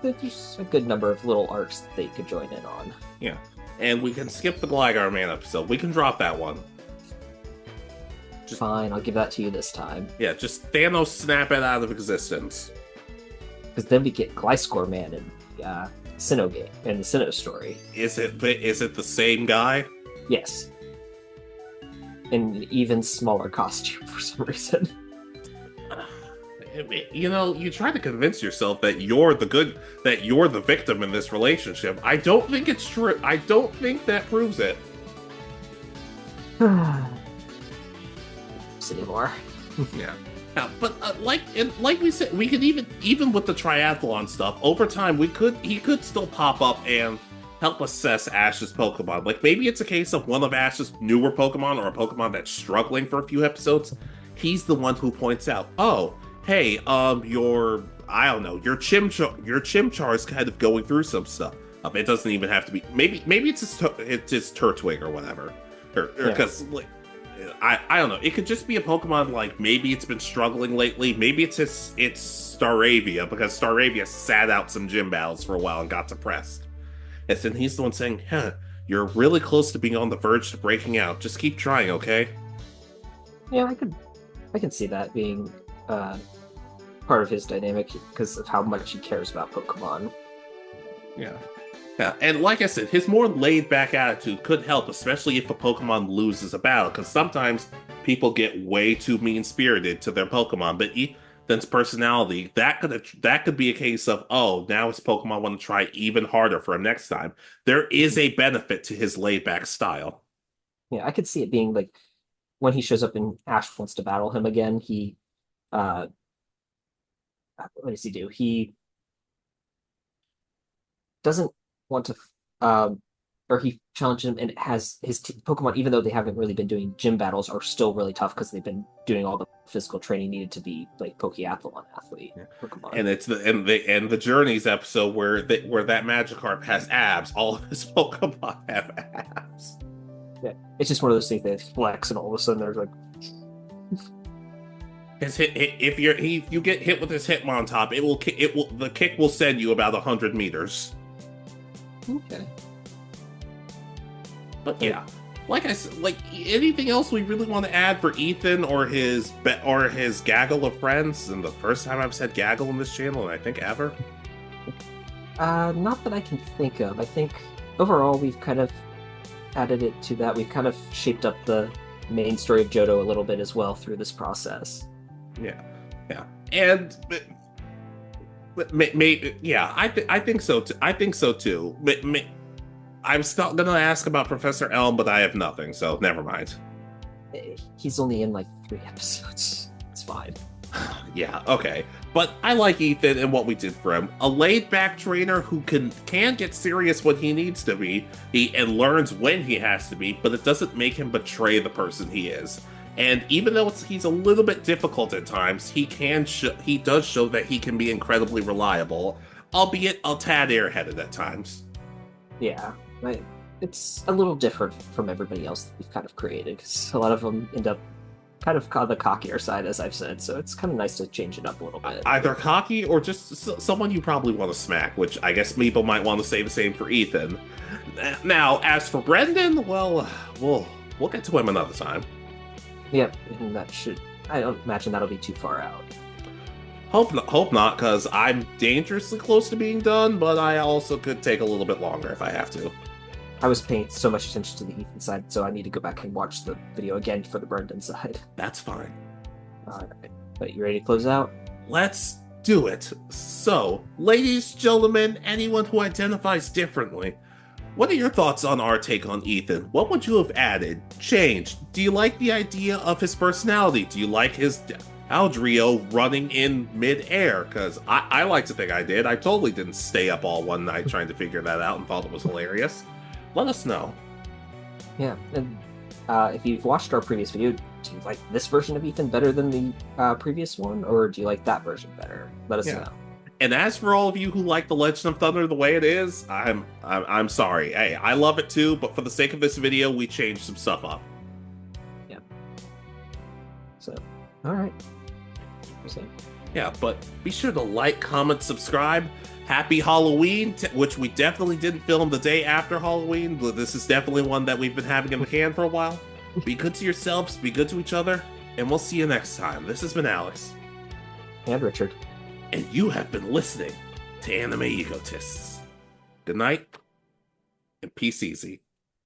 There's a good number of little arcs that they could join in on. Yeah. And we can skip the Gligar Man episode. We can drop that one. Fine, I'll give that to you this time. Yeah, just Thanos snap it out of existence. Because then we get Gliscor Man in the Sinnoh game, in the Sinnoh story. Is it the same guy? Yes. In an even smaller costume for some reason. You know, you try to convince yourself that you're the victim in this relationship. I don't think it's true. I don't think that proves it. Anymore. Yeah. But like we said, we could even with the triathlon stuff, over time he could still pop up and help assess Ash's Pokemon. Like maybe it's a case of one of Ash's newer Pokemon or a Pokemon that's struggling for a few episodes. He's the one who points out, oh, hey, your Chimchar's kind of going through some stuff. It doesn't even have to be. Maybe it's his Turtwig or whatever, or because I don't know. It could just be a Pokemon like maybe it's been struggling lately. Maybe it's Staravia because Staravia sat out some gym battles for a while and got depressed. And then he's the one saying, you're really close to being on the verge to breaking out. Just keep trying, okay? Yeah, I can see that being part of his dynamic because of how much he cares about Pokemon. Yeah. Yeah, and like I said, his more laid-back attitude could help, especially if a Pokemon loses a battle, because sometimes people get way too mean-spirited to their Pokemon, but Ethan's personality, that could be a case of, oh, now his Pokemon want to try even harder for him next time. There is a benefit to his laid-back style. Yeah, I could see it being like, when he shows up and Ash wants to battle him again, he, what does he do? He doesn't want to, or he challenged him and has his Pokemon, even though they haven't really been doing gym battles, are still really tough because they've been doing all the physical training needed to be like Pokeathlon athlete. Yeah. Pokemon. And it's the Journeys episode where that Magikarp has abs. All of his Pokemon have abs. Yeah, it's just one of those things that flex, and all of a sudden there's like. If you get hit with his Hitmontop, the kick will send you about 100 meters. Okay. But yeah, like I said, like anything else we really want to add for Ethan or his gaggle of friends? And the first time I've said gaggle in this channel, and I think ever. Not that I can think of. I think overall we've kind of added it to that. We've kind of shaped up the main story of Johto a little bit as well through this process. Yeah, and maybe I think so too. I think so too. I'm still gonna ask about Professor Elm, but I have nothing, so never mind. He's only in like 3 episodes. It's fine. Yeah, okay. But I like Ethan and what we did for him. A laid-back trainer who can get serious when he needs to be, and learns when he has to be, but it doesn't make him betray the person he is. And even though he's a little bit difficult at times, he does show that he can be incredibly reliable, albeit a tad airheaded at times. Yeah, it's a little different from everybody else that we've kind of created, because a lot of them end up kind of on the cockier side, as I've said, so it's kind of nice to change it up a little bit. Either cocky or just someone you probably want to smack, which I guess people might want to say the same for Ethan. Now, as for Brendan, well, we'll get to him another time. Yep, and I don't imagine that'll be too far out. Hope not, because I'm dangerously close to being done, but I also could take a little bit longer if I have to. I was paying so much attention to the Ethan side, so I need to go back and watch the video again for the Brendan side. That's fine. Alright, but you ready to close out? Let's do it. So, ladies, gentlemen, anyone who identifies differently, what are your thoughts on our take on Ethan? What would you have added, changed? Do you like the idea of his personality? Do you like his Aldrio running in mid-air? Because I like to think I did. I totally didn't stay up all one night trying to figure that out and thought it was hilarious. Let us know. Yeah, and if you've watched our previous video, do you like this version of Ethan better than the previous one, or do you like that version better? Let us know. And as for all of you who like The Legend of Thunder the way it is, I'm sorry. Hey, I love it too, but for the sake of this video, we changed some stuff up. Yeah. So, all right. Yeah, but be sure to like, comment, subscribe. Happy Halloween, which we definitely didn't film the day after Halloween, but this is definitely one that we've been having in the can for a while. Be good to yourselves, be good to each other, and we'll see you next time. This has been Alex. And Richard. And you have been listening to Anime Egotists. Good night, and peace easy.